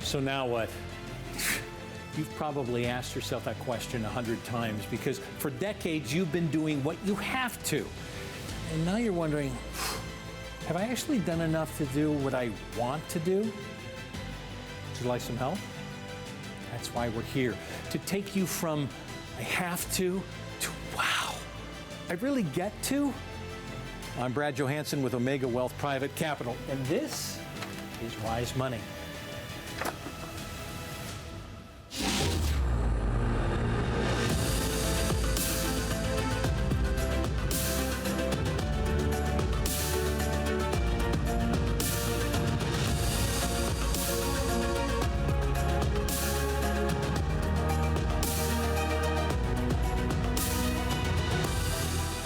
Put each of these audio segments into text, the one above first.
So now what? You've probably asked yourself that question 100 times because for decades you've been doing what you have to. And now you're wondering, have I actually done enough to do what I want to do? Would you like some help? That's why we're here, to take you from I have to wow, I really get to. I'm Brad Johansen with 𝙀𝙀 Wealth Private Capital, and this is Wise Money.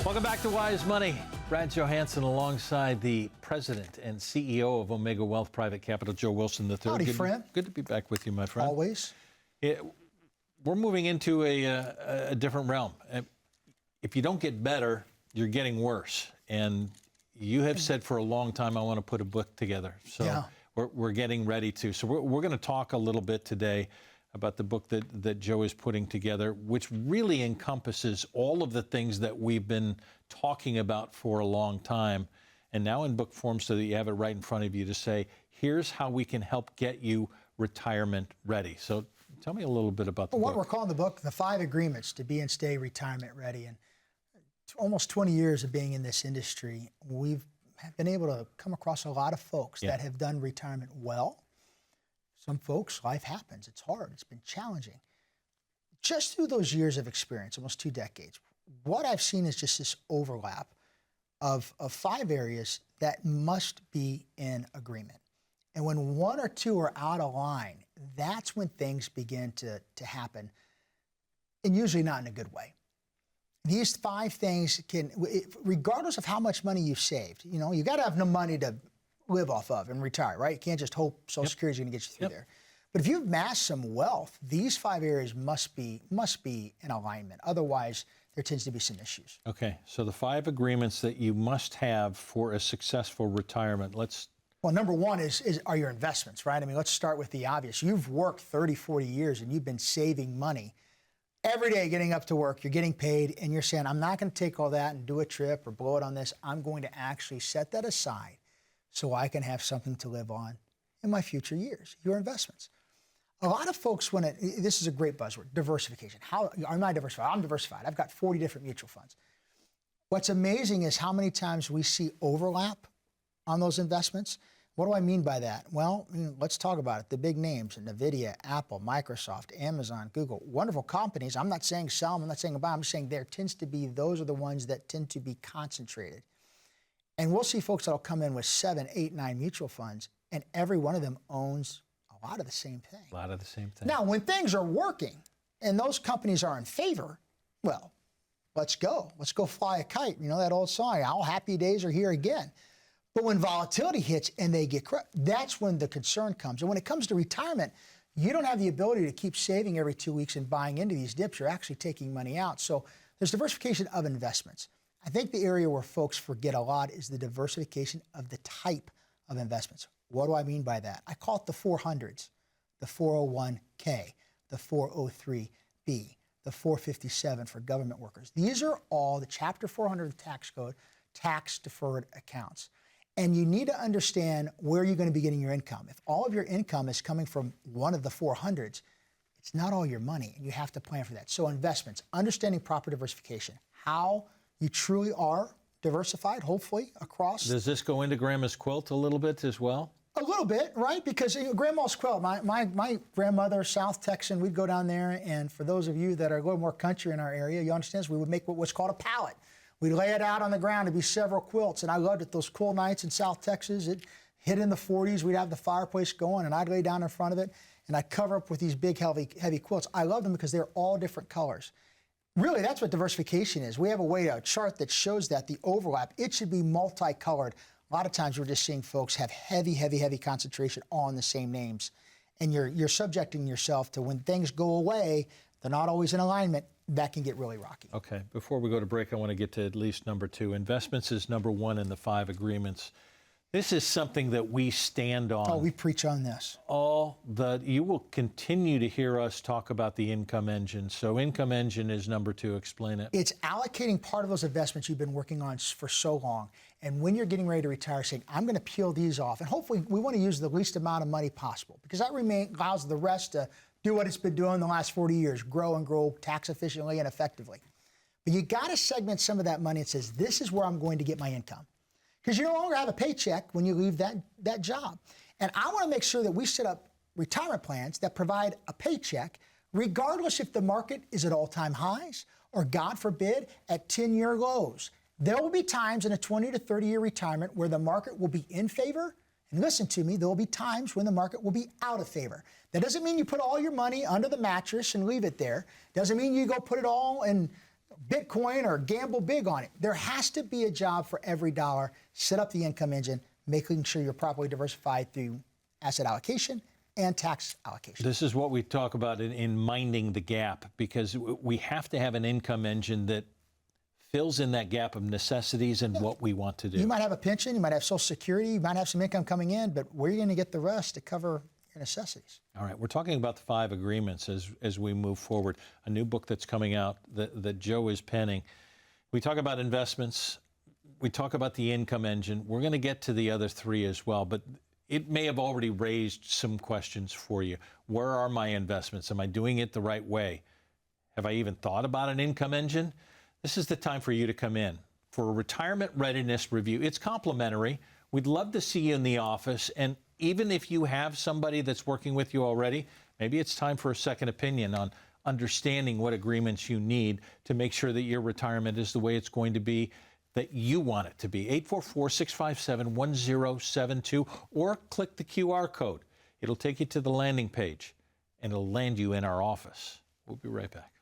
Welcome back to Wise Money. Brad Johansen alongside the president and CEO of 𝙀𝙀 Wealth Private Capital, Joe Wilson III. Howdy, friend. Good to be back with you, my friend. Always. We're moving into a different realm. If you don't get better, you're getting worse. And you have said for a long time, I want to put a book together. So yeah. we're getting ready to. So we're going to talk a little bit today about the book that Joe is putting together, which really encompasses all of the things that we've been talking about for a long time, and now in book form so that you have it right in front of you to say, here's how we can help get you retirement ready. So tell me a little bit about the book. What we're calling the book, The 5 Agreements to Be and Stay Retirement Ready. And almost 20 years of being in this industry, we've been able to come across a lot of folks that have done retirement well. Some folks, life happens. It's hard. It's been challenging. Just through those years of experience, almost 2 decades, what I've seen is just this overlap of 5 areas that must be in agreement. And when 1 or 2 are out of line, that's when things begin to happen, and usually not in a good way. These 5 things can, regardless of how much money you've saved, you know, you got to have no money to live off of and retire, right? You can't just hope Social Security is going to get you through there. But if you've amassed some wealth, these 5 areas must be in alignment. Otherwise, there tends to be some issues. Okay, so the 5 agreements that you must have for a successful retirement. Well, number 1 are your investments, right? I mean, let's start with the obvious. You've worked 30, 40 years and you've been saving money. Every day getting up to work, you're getting paid, and you're saying, I'm not going to take all that and do a trip or blow it on this. I'm going to actually set that aside so I can have something to live on in my future years, your investments. A lot of folks, this is a great buzzword, diversification. How am I diversified? I'm diversified. I've got 40 different mutual funds. What's amazing is how many times we see overlap on those investments. What do I mean by that? Well, let's talk about it. The big names, NVIDIA, Apple, Microsoft, Amazon, Google, wonderful companies. I'm not saying sell them, I'm not saying buy them, I'm just saying those are the ones that tend to be concentrated. And we'll see folks that'll come in with 7, 8, 9 mutual funds, and every one of them owns a lot of the same thing. A lot of the same thing. Now, when things are working and those companies are in favor, well, let's go. Let's go fly a kite. You know that old song, how happy days are here again. But when volatility hits and they get correct, that's when the concern comes. And when it comes to retirement, you don't have the ability to keep saving every 2 weeks and buying into these dips. You're actually taking money out. So there's diversification of investments. I think the area where folks forget a lot is the diversification of the type of investments. What do I mean by that? I call it the 400s, the 401k, the 403b, the 457 for government workers. These are all the Chapter 400 of the tax code, tax-deferred accounts. And you need to understand where you're going to be getting your income. If all of your income is coming from one of the 400s, it's not all your money, and you have to plan for that. So investments, understanding proper diversification, how you truly are diversified, hopefully, across. Does this go into Grandma's quilt a little bit as well? A little bit, right? Because Grandma's quilt, my grandmother, South Texan, we'd go down there, and for those of you that are a little more country in our area, you understand, we would make what's called a pallet. We'd lay it out on the ground. It'd be several quilts, and I loved it. Those cool nights in South Texas, it hit in the 40s. We'd have the fireplace going, and I'd lay down in front of it, and I'd cover up with these big, heavy quilts. I loved them because they're all different colors. Really, that's what diversification is. We have a chart that shows that, the overlap. It should be multicolored. A lot of times we're just seeing folks have heavy concentration on the same names. And you're subjecting yourself to, when things go away, they're not always in alignment, that can get really rocky. Okay, before we go to break, I want to get to at least number 2. Investments is number 1 in the 5 agreements This is something that we stand on. Oh, we preach on this. You will continue to hear us talk about the income engine. So income engine is number 2. Explain it. It's allocating part of those investments you've been working on for so long. And when you're getting ready to retire, saying, I'm going to peel these off. And hopefully we want to use the least amount of money possible, because that allows the rest to do what it's been doing the last 40 years, grow and grow tax efficiently and effectively. But you got to segment some of that money and says, this is where I'm going to get my income. Because you no longer have a paycheck when you leave that job. And I want to make sure that we set up retirement plans that provide a paycheck, regardless if the market is at all-time highs or, God forbid, at 10-year lows. There will be times in a 20 to 30-year retirement where the market will be in favor. And listen to me, there will be times when the market will be out of favor. That doesn't mean you put all your money under the mattress and leave it there. Doesn't mean you go put it all in Bitcoin or gamble big on it. There has to be a job for every dollar. Set up the income engine, making sure you're properly diversified through asset allocation and tax allocation. This is what we talk about in minding the gap, because we have to have an income engine that fills in that gap of necessities and what we want to do. You might have a pension, you might have Social Security, you might have some income coming in, but where are you going to get the rest to cover your necessities? All right, we're talking about the 5 agreements as we move forward. A new book that's coming out that Joe is penning. We talk about investments. We talk about the income engine. We're going to get to the other 3 as well, but it may have already raised some questions for you. Where are my investments? Am I doing it the right way? Have I even thought about an income engine? This is the time for you to come in for a retirement readiness review. It's complimentary. We'd love to see you in the office, and even if you have somebody that's working with you already, maybe it's time for a second opinion on understanding what agreements you need to make sure that your retirement is the way it's going to be, that you want it to be. 844-657-1072, or click the QR code. It'll take you to the landing page, and it'll land you in our office. We'll be right back.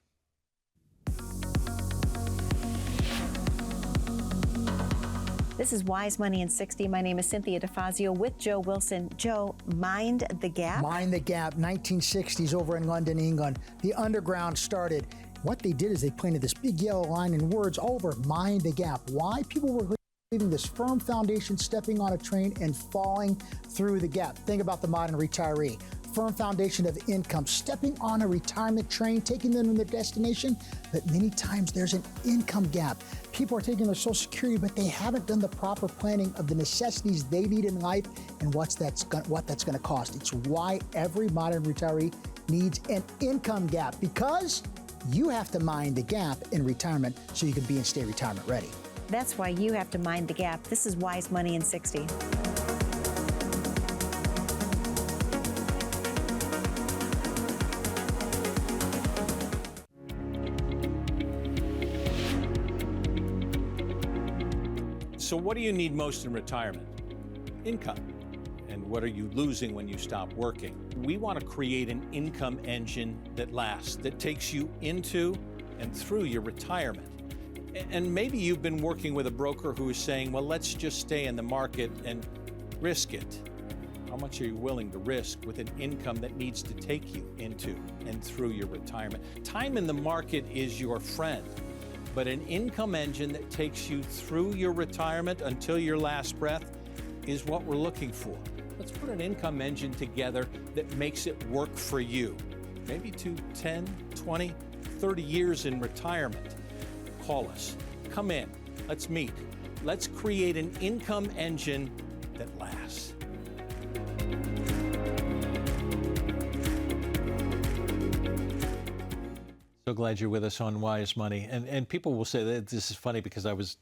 This is Wise Money in 60. My name is 𝙒𝙀 𝙀 with Joe Wilson. Joe, mind the gap. Mind the gap, 1960s over in London, England. The underground started. What they did is they painted this big yellow line in words all over, mind the gap. Why? People were leaving this firm foundation, stepping on a train and falling through the gap. Think about the modern retiree. Firm foundation of income, stepping on a retirement train, taking them to their destination, but many times there's an income gap. People are taking their Social Security, but they haven't done the proper planning of the necessities they need in life and what that's going to cost. It's why every modern retiree needs an income gap, because you have to mind the gap in retirement so you can be and stay retirement ready. That's why you have to mind the gap. This is Wise Money in 60. So what do you need most in retirement? Income. And what are you losing when you stop working? We want to create an income engine that lasts, that takes you into and through your retirement. And maybe you've been working with a broker who is saying, well, let's just stay in the market and risk it. How much are you willing to risk with an income that needs to take you into and through your retirement? Time in the market is your friend, but an income engine that takes you through your retirement until your last breath is what we're looking for. Let's put an income engine together that makes it work for you. Maybe to 10, 20, 30 years in retirement. Call us. Come in. Let's meet. Let's create an income engine that lasts. So glad you're with us on Wise Money. And people will say that this is funny, because I was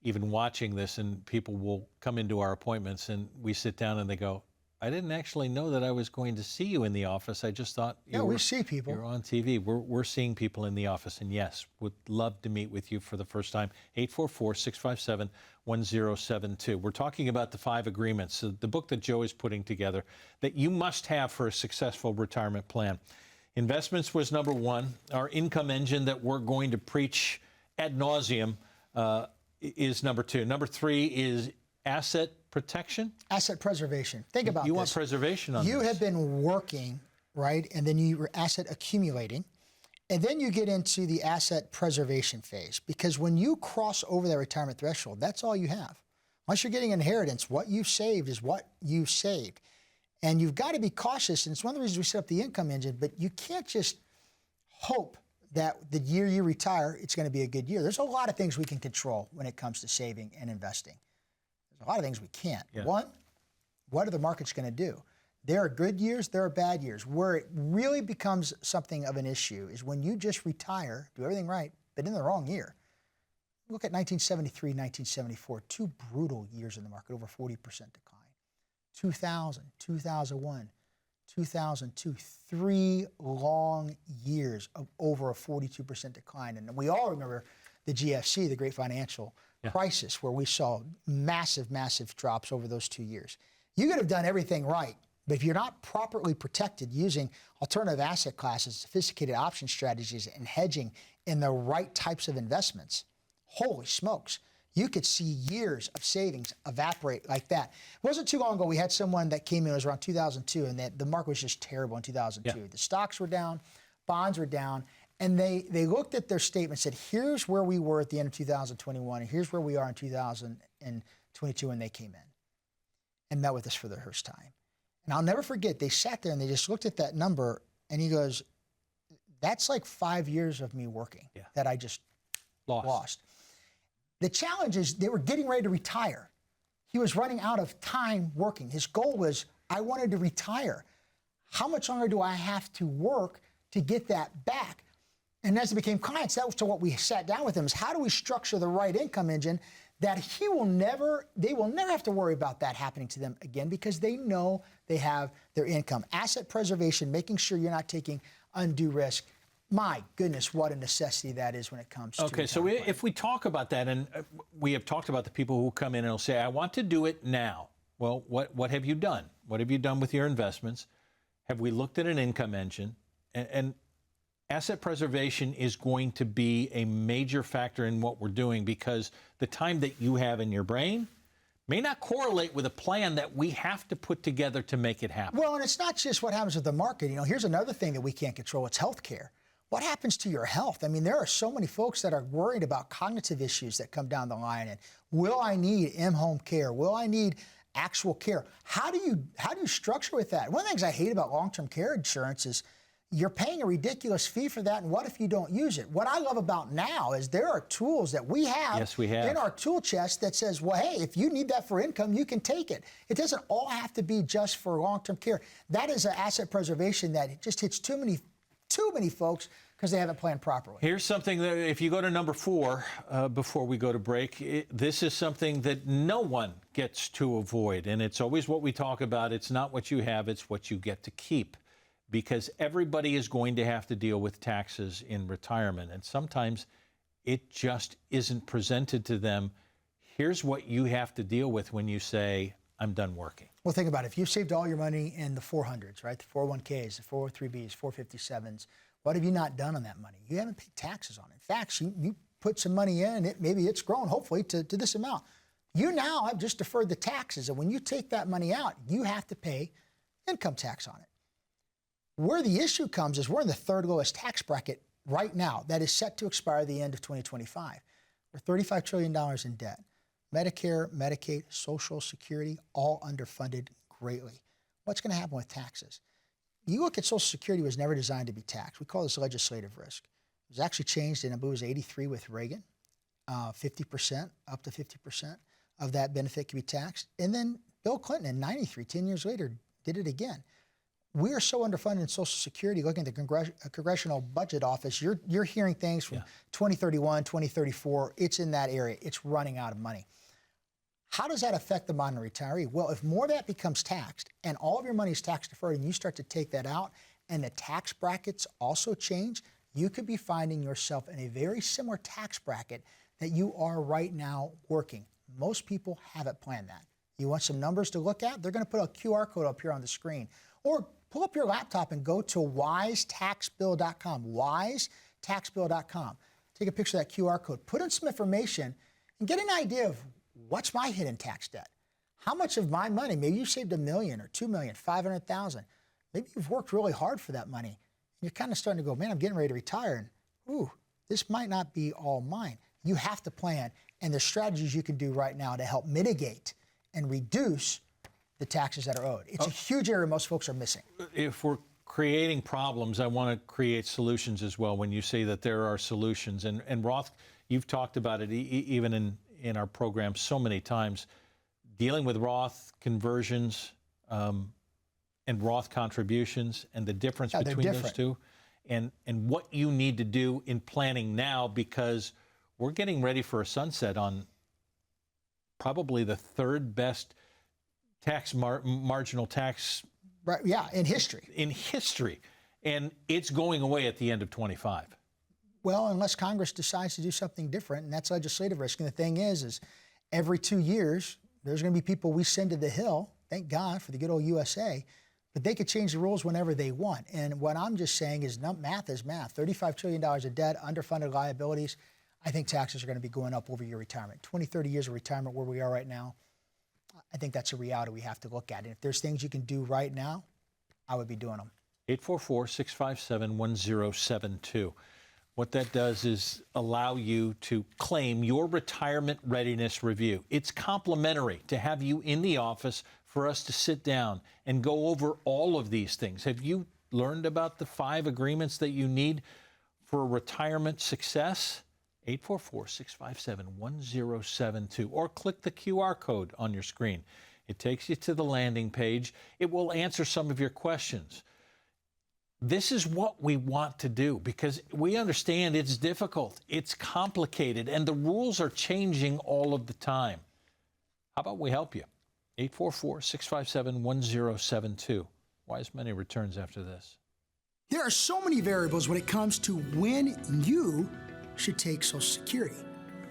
even watching this, and people will come into our appointments and we sit down and they go, I didn't actually know that I was going to see you in the office. I just thought we see people. You're on TV. We're seeing people in the office. And yes, would love to meet with you for the first time. 844-657-1072. We're talking about the 5 agreements, the book that Joe is putting together that you must have for a successful retirement plan. Investments was number 1. Our income engine that we're going to preach ad nauseum is number 2. Number 3 is asset protection. Asset preservation. Think about this. You want preservation on this. You have been working, right? And then you were asset accumulating. And then you get into the asset preservation phase. Because when you cross over that retirement threshold, that's all you have. Once you're getting inheritance, what you've saved is what you've saved. And you've got to be cautious, and it's one of the reasons we set up the income engine, but you can't just hope that the year you retire, it's going to be a good year. There's a lot of things we can control when it comes to saving and investing. There's a lot of things we can't. Yeah. One, what are the markets going to do? There are good years, there are bad years. Where it really becomes something of an issue is when you just retire, do everything right, but in the wrong year. Look at 1973, 1974, two brutal years in the market, over 40% decline. 2000, 2001, 2002, 3 long years of over a 42% decline. And we all remember the GFC, the Great Financial Crisis, where we saw massive, massive drops over those 2 years. You could have done everything right, but if you're not properly protected using alternative asset classes, sophisticated option strategies, and hedging in the right types of investments, holy smokes, you could see years of savings evaporate like that. It wasn't too long ago we had someone that came in, it was around 2002, and the market was just terrible in 2002. Yeah. The stocks were down, bonds were down, and they looked at their statement and said, here's where we were at the end of 2021, and here's where we are in 2022 when they came in and met with us for the first time. And I'll never forget, they sat there and they just looked at that number, and he goes, that's like 5 years of me working that I just lost. The challenge is they were getting ready to retire. He was running out of time working. His goal was, I wanted to retire. How much longer do I have to work to get that back? And as they became clients, that was to what we sat down with them, is how do we structure the right income engine that they will never have to worry about that happening to them again, because they know they have their income. Asset preservation, making sure you're not taking undue risk. My goodness, what a necessity that is when it comes to Okay, so if we talk about that, and we have talked about the people who come in and will say, I want to do it now. Well, what have you done? What have you done with your investments? Have we looked at an income engine? And asset preservation is going to be a major factor in what we're doing, because the time that you have in your brain may not correlate with a plan that we have to put together to make it happen. Well, and it's not just what happens with the market. You know, here's another thing that we can't control. It's healthcare. What happens to your health? I mean, there are so many folks that are worried about cognitive issues that come down the line. And will I need in-home care? Will I need actual care? How do you structure with that? One of the things I hate about long-term care insurance is you're paying a ridiculous fee for that, and what if you don't use it? What I love about now is there are tools that we have in our tool chest that says, well, hey, if you need that for income, you can take it. It doesn't all have to be just for long-term care. That is an asset preservation that just hits too many folks because they haven't planned properly. Here's something that, if you go to number 4, before we go to break, this is something that no one gets to avoid, and it's always what we talk about. It's not what you have, it's what you get to keep, because everybody is going to have to deal with taxes in retirement, and sometimes it just isn't presented to them. Here's what you have to deal with when you say, I'm done working. Well, think about it. If you saved all your money in the 400s, right, the 401ks, the 403bs, 457s, what have you not done on that money? You haven't paid taxes on it. In fact, you put some money in, maybe it's grown, hopefully, to this amount. You now have just deferred the taxes, and when you take that money out, you have to pay income tax on it. Where the issue comes is we're in the third lowest tax bracket right now that is set to expire at the end of 2025. We're $35 trillion in debt. Medicare, Medicaid, Social Security, all underfunded greatly. What's going to happen with taxes? You look at Social Security, was never designed to be taxed. We call this legislative risk. It was actually changed in, I believe it was 83 with Reagan, 50%, up to 50% of that benefit can be taxed. And then Bill Clinton in 93, 10 years later, did it again. We are so underfunded in Social Security. Looking at the Congressional Budget Office, you're hearing things from 2031, 2034. It's in that area. It's running out of money. How does that affect the modern retiree? Well, if more of that becomes taxed and all of your money is tax deferred and you start to take that out and the tax brackets also change, you could be finding yourself in a very similar tax bracket that you are right now working. Most people haven't planned that. You want some numbers to look at? They're going to put a QR code up here on the screen. Or pull up your laptop and go to wisetaxbill.com, wisetaxbill.com. Take a picture of that QR code, put in some information, and get an idea of what's my hidden tax debt? How much of my money, maybe you saved $1 million or $2 million, $500,000. Maybe you've worked really hard for that money. And you're kind of starting to go, man, I'm getting ready to retire. And, ooh, this might not be all mine. You have to plan And there's strategies you can do right now to help mitigate and reduce the taxes that are owed. It's a huge area most folks are missing. If we're creating problems, I want to create solutions as well. When you say that there are solutions, and Roth, you've talked about it even in our program so many times, dealing with Roth conversions and Roth contributions and the difference between those two, and what you need to do in planning now, because we're getting ready for a sunset on probably the third best marginal tax, right? Yeah, in history. In history, and it's going away at the end of 25. Well, unless Congress decides to do something different, and that's legislative risk. And the thing is every 2 years there's going to be people we send to the Hill. Thank God for the good old USA. But they could change the rules whenever they want. And what I'm just saying is math is math. $35 trillion of debt, underfunded liabilities. I think taxes are going to be going up over your retirement. 20, 30 years of retirement where we are right now, I think that's a reality we have to look at. And if there's things you can do right now, I would be doing them. 844-657-1072. What that does is allow you to claim your retirement readiness review. It's complimentary to have you in the office for us to sit down and go over all of these things. Have you learned about the 5 agreements that you need for retirement success? 844-657-1072, or click the QR code on your screen. It takes you to the landing page. It will answer some of your questions. This is what we want to do because we understand it's difficult, it's complicated, and the rules are changing all of the time. How about we help you? 844-657-1072. Wise Money returns after this. There are so many variables when it comes to when you should take Social Security.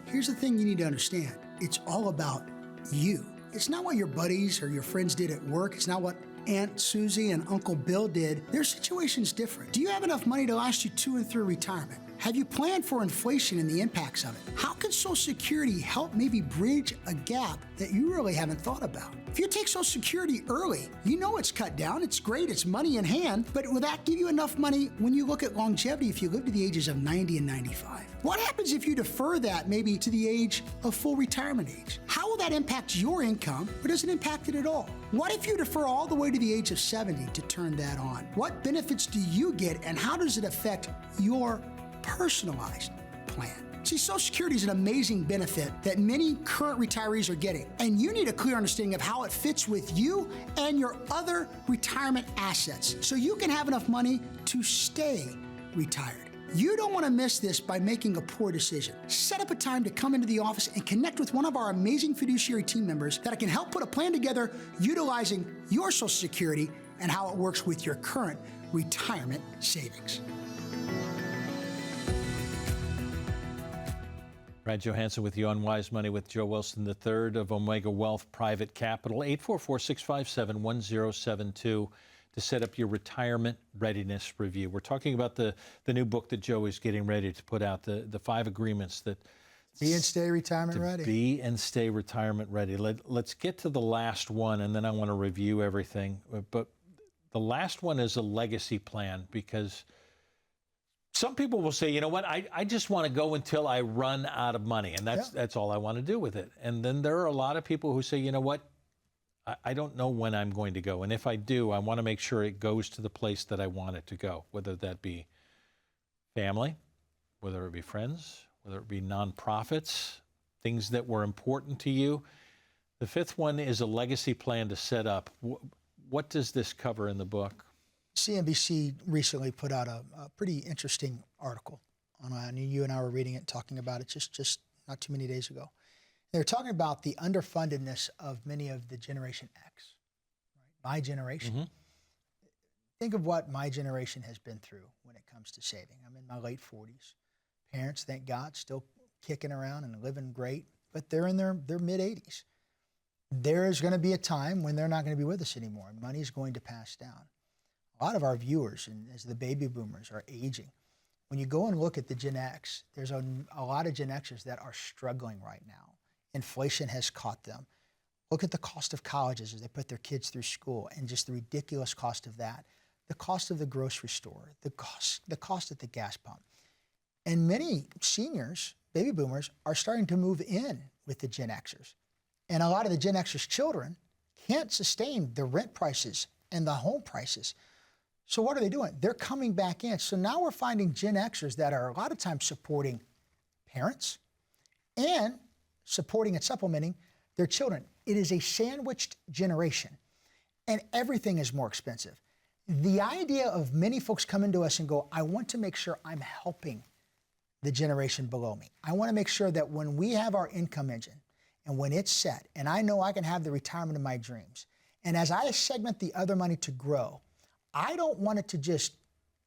Here's the thing you need to understand. It's all about you. It's not what your buddies or your friends did at work. It's not what Aunt Susie and Uncle Bill did. Their situation's different. Do you have enough money to last you to and through retirement? Have you planned for inflation and the impacts of it? How can Social Security help maybe bridge a gap that you really haven't thought about? If you take Social Security early, you know it's cut down, it's great, it's money in hand, but will that give you enough money when you look at longevity if you live to the ages of 90 and 95? What happens if you defer that maybe to the age of full retirement age? How will that impact your income, or does it impact it at all? What if you defer all the way to the age of 70 to turn that on? What benefits do you get, and how does it affect your personalized plan? See, Social Security is an amazing benefit that many current retirees are getting, and you need a clear understanding of how it fits with you and your other retirement assets so you can have enough money to stay retired. You don't want to miss this by making a poor decision. Set up a time to come into the office and connect with one of our amazing fiduciary team members that can help put a plan together utilizing your Social Security and how it works with your current retirement savings. Brad Johansen with you on Wise Money with Joe Wilson III of Omega Wealth Private Capital. 844-657-1072 to set up your retirement readiness review. We're talking about the new book that Joe is getting ready to put out, the 5 agreements that be and stay retirement ready. Be and stay retirement ready. Let's get to the last one, and then I want to review everything. But the last one is a legacy plan, because some people will say, you know what, I just want to go until I run out of money, and that's all I want to do with it. And then there are a lot of people who say, you know what, I don't know when I'm going to go, and if I do, I want to make sure it goes to the place that I want it to go, whether that be family, whether it be friends, whether it be nonprofits, things that were important to you. The 5th one is a legacy plan to set up. What does this cover in the book? CNBC recently put out a pretty interesting article on, you and I were reading it, talking about it just not too many days ago. They're talking about the underfundedness of many of the Generation X, right? My generation. Mm-hmm. Think of what my generation has been through when it comes to saving. I'm in my late 40s. Parents, thank God, still kicking around and living great, but they're in their mid-80s. There is going to be a time when they're not going to be with us anymore, and money is going to pass down. A lot of our viewers, and as the baby boomers are aging, when you go and look at the Gen X, there's a lot of Gen Xers that are struggling right now. Inflation has caught them. Look at the cost of colleges as they put their kids through school, and just the ridiculous cost of that. The cost of the grocery store, the cost at the gas pump. And many seniors, baby boomers, are starting to move in with the Gen Xers. And a lot of the Gen Xers' children can't sustain the rent prices and the home prices. So what are they doing? They're coming back in. So now we're finding Gen Xers that are a lot of times supporting parents and supporting and supplementing their children. It is a sandwiched generation, and everything is more expensive. The idea of many folks coming to us and go, I want to make sure I'm helping the generation below me. I want to make sure that when we have our income engine and when it's set, and I know I can have the retirement of my dreams, and as I segment the other money to grow, I don't want it to just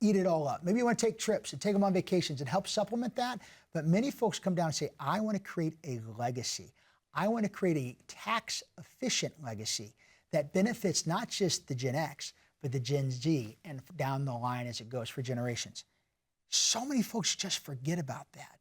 eat it all up. Maybe you want to take trips and take them on vacations and help supplement that, but many folks come down and say, I want to create a legacy. I want to create a tax-efficient legacy that benefits not just the Gen X, but the Gen Z and down the line as it goes for generations. So many folks just forget about that.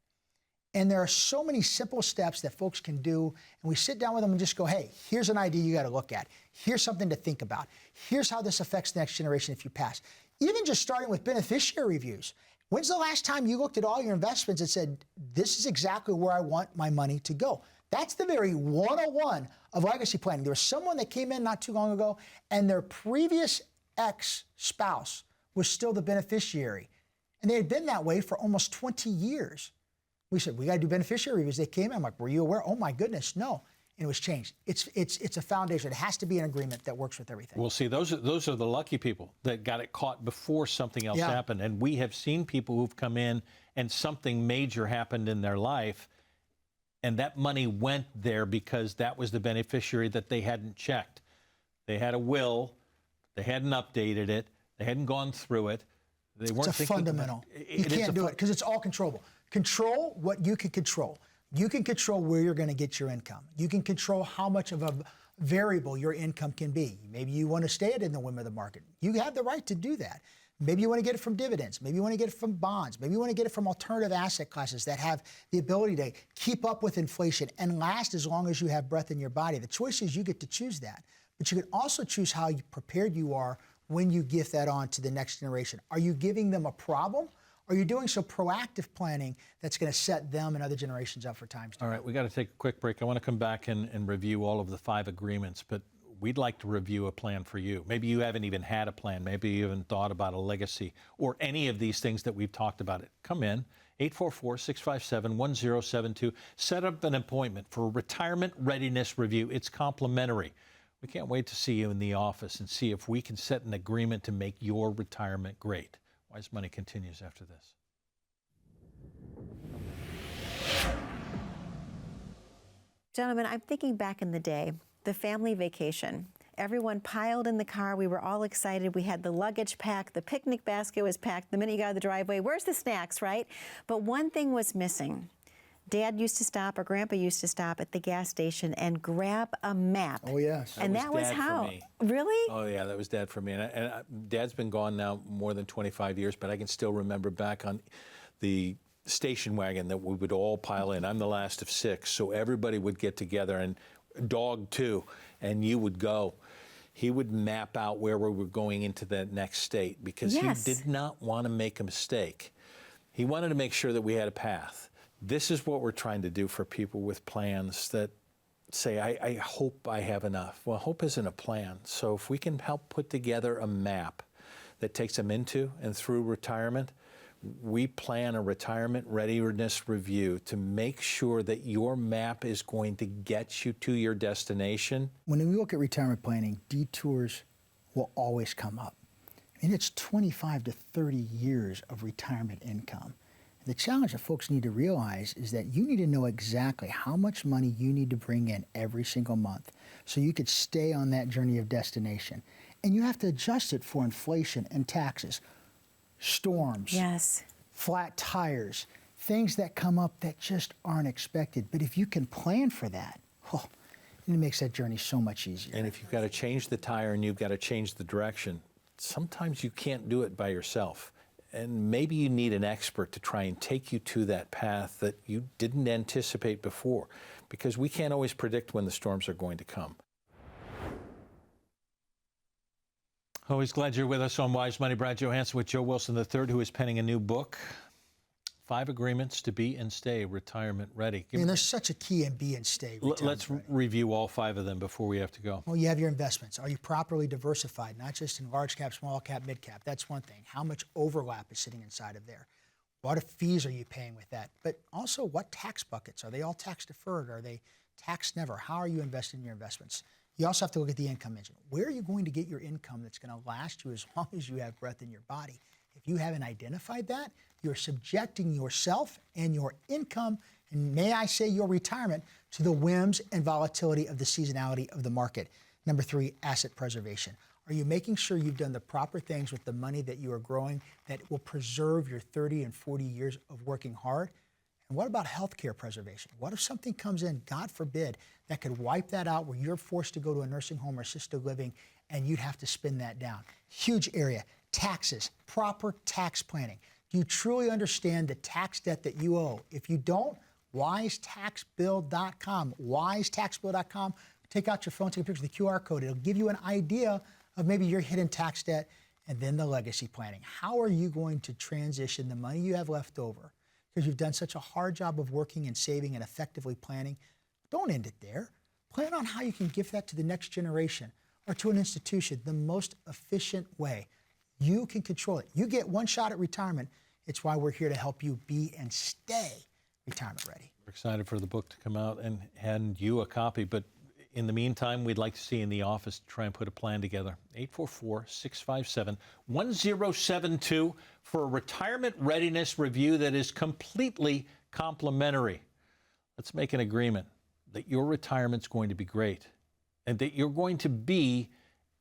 And there are so many simple steps that folks can do, and we sit down with them and just go, hey, here's an idea you got to look at. Here's something to think about. Here's how this affects the next generation if you pass. Even just starting with beneficiary reviews. When's the last time you looked at all your investments and said, this is exactly where I want my money to go? That's the very 101 of legacy planning. There was someone that came in not too long ago, and their previous ex-spouse was still the beneficiary. And they had been that way for almost 20 years. We said, we got to do beneficiary reviews. They came in, I'm like, were you aware? Oh my goodness, no. And it was changed. It's a foundation. It has to be an agreement that works with everything. Well, see, those are the lucky people that got it caught before something else happened. And we have seen people who've come in and something major happened in their life, and that money went there because that was the beneficiary that they hadn't checked. They had a will, they hadn't updated it, they hadn't gone through it. They weren't it's a thinking fundamental. You can't do it because it's all controllable. Control what you can control. You can control where you're going to get your income. You can control how much of a variable your income can be. Maybe you want to stay it in the whim of the market. You have the right to do that. Maybe you want to get it from dividends. Maybe you want to get it from bonds. Maybe you want to get it from alternative asset classes that have the ability to keep up with inflation and last as long as you have breath in your body. The choice is you get to choose that. But you can also choose how prepared you are when you gift that on to the next generation. Are you giving them a problem? Or are you doing so proactive planning that's going to set them and other generations up for times to come? All right, we got to take a quick break. I want to come back and review all of the 5 agreements, but we'd like to review a plan for you. Maybe you haven't even had a plan. Maybe you haven't thought about a legacy or any of these things that we've talked about. Come in, 844-657-1072. Set up an appointment for a retirement readiness review. It's complimentary. We can't wait to see you in the office and see if we can set an agreement to make your retirement great. Wise Money continues after this. Gentlemen, I'm thinking back in the day, the family vacation. Everyone piled in the car. We were all excited. We had the luggage packed. The picnic basket was packed. The minute you got out of the driveway, where's the snacks, right? But one thing was missing. Dad used to stop, or Grandpa used to stop at the gas station and grab a map. Oh, yes. And that was Dad how. for me. Really? Oh, yeah, that was Dad for me. And Dad's been gone now more than 25 years, but I can still remember back on the station wagon that we would all pile in. I'm the last of 6, so everybody would get together, and dog too, and you would go. He would map out where we were going into the next state because he did not want to make a mistake. He wanted to make sure that we had a path. This is what we're trying to do for people with plans that say, I hope I have enough. Well, hope isn't a plan. So if we can help put together a map that takes them into and through retirement, we plan a retirement readiness review to make sure that your map is going to get you to your destination. When we look at retirement planning, detours will always come up. I mean, it's 25 to 30 years of retirement income. The challenge that folks need to realize is that you need to know exactly how much money you need to bring in every single month so you could stay on that journey of destination. And you have to adjust it for inflation and taxes, storms, flat tires, things that come up that just aren't expected. But if you can plan for that, it makes that journey so much easier. And if you've got to change the tire and you've got to change the direction, sometimes you can't do it by yourself. And maybe you need an expert to try and take you to that path that you didn't anticipate before, because we can't always predict when the storms are going to come. Always glad you're with us on Wise Money. Brad Johansen with Joe Wilson III, who is penning a new book, 5 agreements to be and stay retirement ready. And there's such a key in be and stay. Let's review all 5 of them before we have to go. Well, you have your investments. Are you properly diversified, not just in large cap, small cap, mid cap? That's one thing. How much overlap is sitting inside of there? What fees are you paying with that? But also, what tax buckets? Are they all tax deferred? Are they tax never? How are you investing in your investments? You also have to look at the income engine. Where are you going to get your income that's going to last you as long as you have breath in your body? If you haven't identified that, you're subjecting yourself and your income, and may I say your retirement, to the whims and volatility of the seasonality of the market. Number 3, asset preservation. Are you making sure you've done the proper things with the money that you are growing that will preserve your 30 and 40 years of working hard? And what about healthcare preservation? What if something comes in, God forbid, that could wipe that out where you're forced to go to a nursing home or assisted living and you'd have to spin that down? Huge area. Taxes, proper tax planning. Do you truly understand the tax debt that you owe? If you don't, wisetaxbill.com. Wisetaxbill.com. Take out your phone, take a picture of the QR code. It'll give you an idea of maybe your hidden tax debt, and then the legacy planning. How are you going to transition the money you have left over? Because you've done such a hard job of working and saving and effectively planning. Don't end it there. Plan on how you can give that to the next generation or to an institution the most efficient way. You can control it. You get one shot at retirement. It's why we're here to help you be and stay retirement ready. We're excited for the book to come out and hand you a copy, but in the meantime, we'd like to see you in the office to try and put a plan together. 844-657-1072 for a retirement readiness review that is completely complimentary. Let's make an agreement that your retirement's going to be great and that you're going to be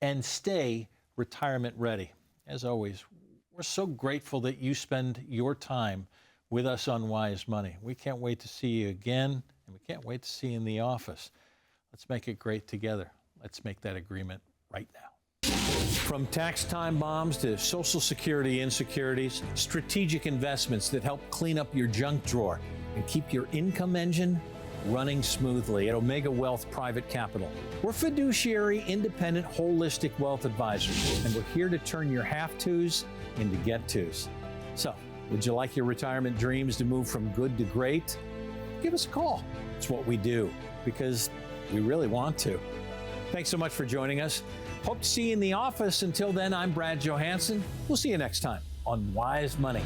and stay retirement ready. As always, we're so grateful that you spend your time with us on Wise Money. We can't wait to see you again, and we can't wait to see you in the office. Let's make it great together. Let's make that agreement right now. From tax time bombs to Social Security insecurities, strategic investments that help clean up your junk drawer and keep your income engine running smoothly at Omega Wealth Private Capital. We're fiduciary, independent, holistic wealth advisors, and we're here to turn your have-tos into get-tos. So, would you like your retirement dreams to move from good to great? Give us a call. It's what we do because we really want to. Thanks so much for joining us. Hope to see you in the office. Until then, I'm Brad Johansen. We'll see you next time on Wise Money.